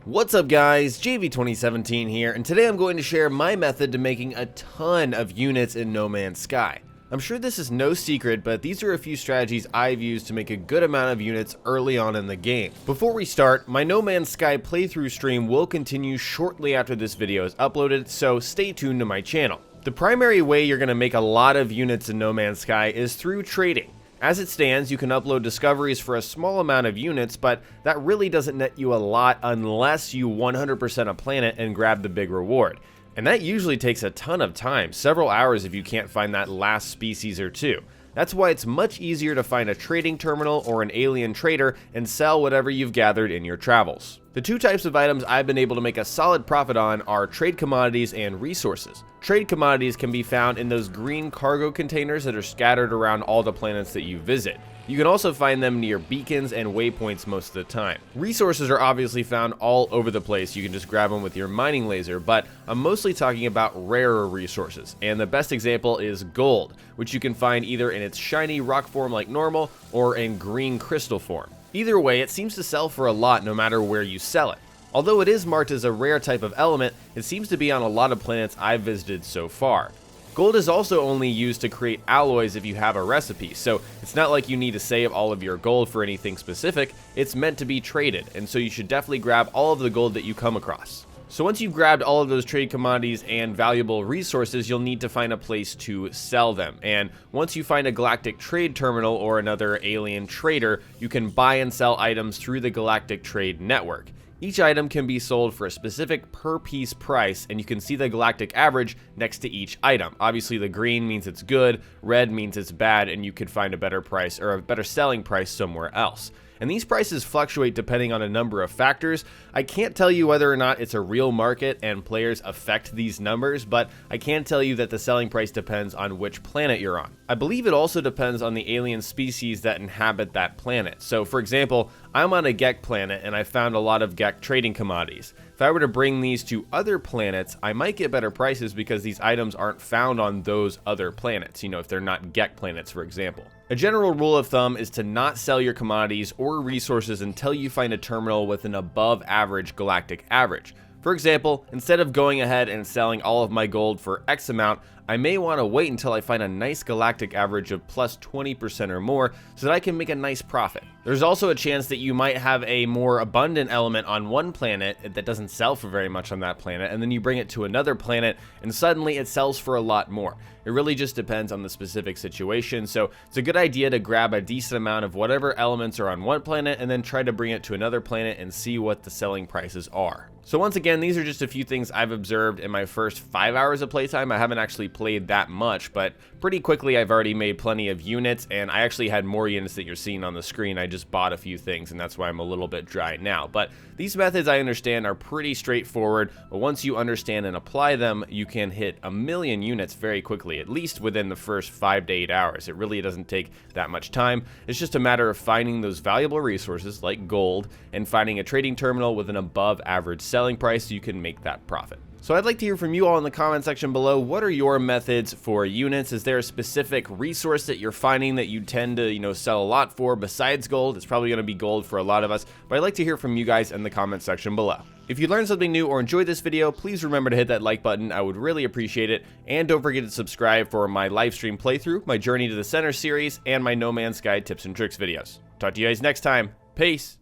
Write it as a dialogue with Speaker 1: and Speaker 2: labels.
Speaker 1: What's up guys, JV2017 here, and today I'm going to share my method to making a ton of units in No Man's Sky. I'm sure this is no secret, but these are a few strategies I've used to make a good amount of units early on in the game. Before we start, my No Man's Sky playthrough stream will continue shortly after this video is uploaded, so stay tuned to my channel. The primary way you're going to make a lot of units in No Man's Sky is through trading. As it stands, you can upload discoveries for a small amount of units, but that really doesn't net you a lot unless you 100% a planet and grab the big reward. And that usually takes a ton of time, several hours if you can't find that last species or two. That's why it's much easier to find a trading terminal or an alien trader and sell whatever you've gathered in your travels. The two types of items I've been able to make a solid profit on are trade commodities and resources. Trade commodities can be found in those green cargo containers that are scattered around all the planets that you visit. You can also find them near beacons and waypoints most of the time. Resources are obviously found all over the place. You can just grab them with your mining laser, but I'm mostly talking about rarer resources. And the best example is gold, which you can find either in its shiny rock form like normal or in green crystal form. Either way, it seems to sell for a lot no matter where you sell it. Although it is marked as a rare type of element, it seems to be on a lot of planets I've visited so far. Gold is also only used to create alloys if you have a recipe, so it's not like you need to save all of your gold for anything specific. It's meant to be traded, and so you should definitely grab all of the gold that you come across. So once you've grabbed all of those trade commodities and valuable resources, you'll need to find a place to sell them. And once you find a galactic trade terminal or another alien trader, you can buy and sell items through the galactic trade network. Each item can be sold for a specific per piece price, and you can see the galactic average next to each item. Obviously the green means it's good, red means it's bad, and you could find a better price or a better selling price somewhere else. And these prices fluctuate depending on a number of factors. I can't tell you whether or not it's a real market and players affect these numbers, but I can tell you that the selling price depends on which planet you're on. I believe it also depends on the alien species that inhabit that planet. So for example, I'm on a Gek planet and I found a lot of Gek trading commodities. If I were to bring these to other planets, I might get better prices because these items aren't found on those other planets, if they're not Gek planets, for example. A general rule of thumb is to not sell your commodities or resources until you find a terminal with an above average galactic average. For example, instead of going ahead and selling all of my gold for X amount, I may want to wait until I find a nice galactic average of plus 20% or more so that I can make a nice profit. There's also a chance that you might have a more abundant element on one planet that doesn't sell for very much on that planet, and then you bring it to another planet and suddenly it sells for a lot more. It really just depends on the specific situation, so it's a good idea to grab a decent amount of whatever elements are on one planet and then try to bring it to another planet and see what the selling prices are. So once again, these are just a few things I've observed in my first 5 hours of playtime. I haven't actually played that much, but pretty quickly I've already made plenty of units, and I actually had more units that you're seeing on the screen. I just bought a few things, and that's why I'm a little bit dry now. But these methods, I understand, are pretty straightforward, but once you understand and apply them, you can hit 1 million units very quickly, at least within the first 5 to 8 hours. It really doesn't take that much time. It's just a matter of finding those valuable resources like gold and finding a trading terminal with an above average selling price so you can make that profit. So I'd like to hear from you all in the comment section below. What are your methods for units? Is there a specific resource that you're finding that you tend to, sell a lot for besides gold? It's probably going to be gold for a lot of us, but I'd like to hear from you guys in the comment section below. If you learned something new or enjoyed this video, please remember to hit that like button. I would really appreciate it. And don't forget to subscribe for my live stream playthrough, my Journey to the Center series, and my No Man's Sky tips and tricks videos. Talk to you guys next time. Peace.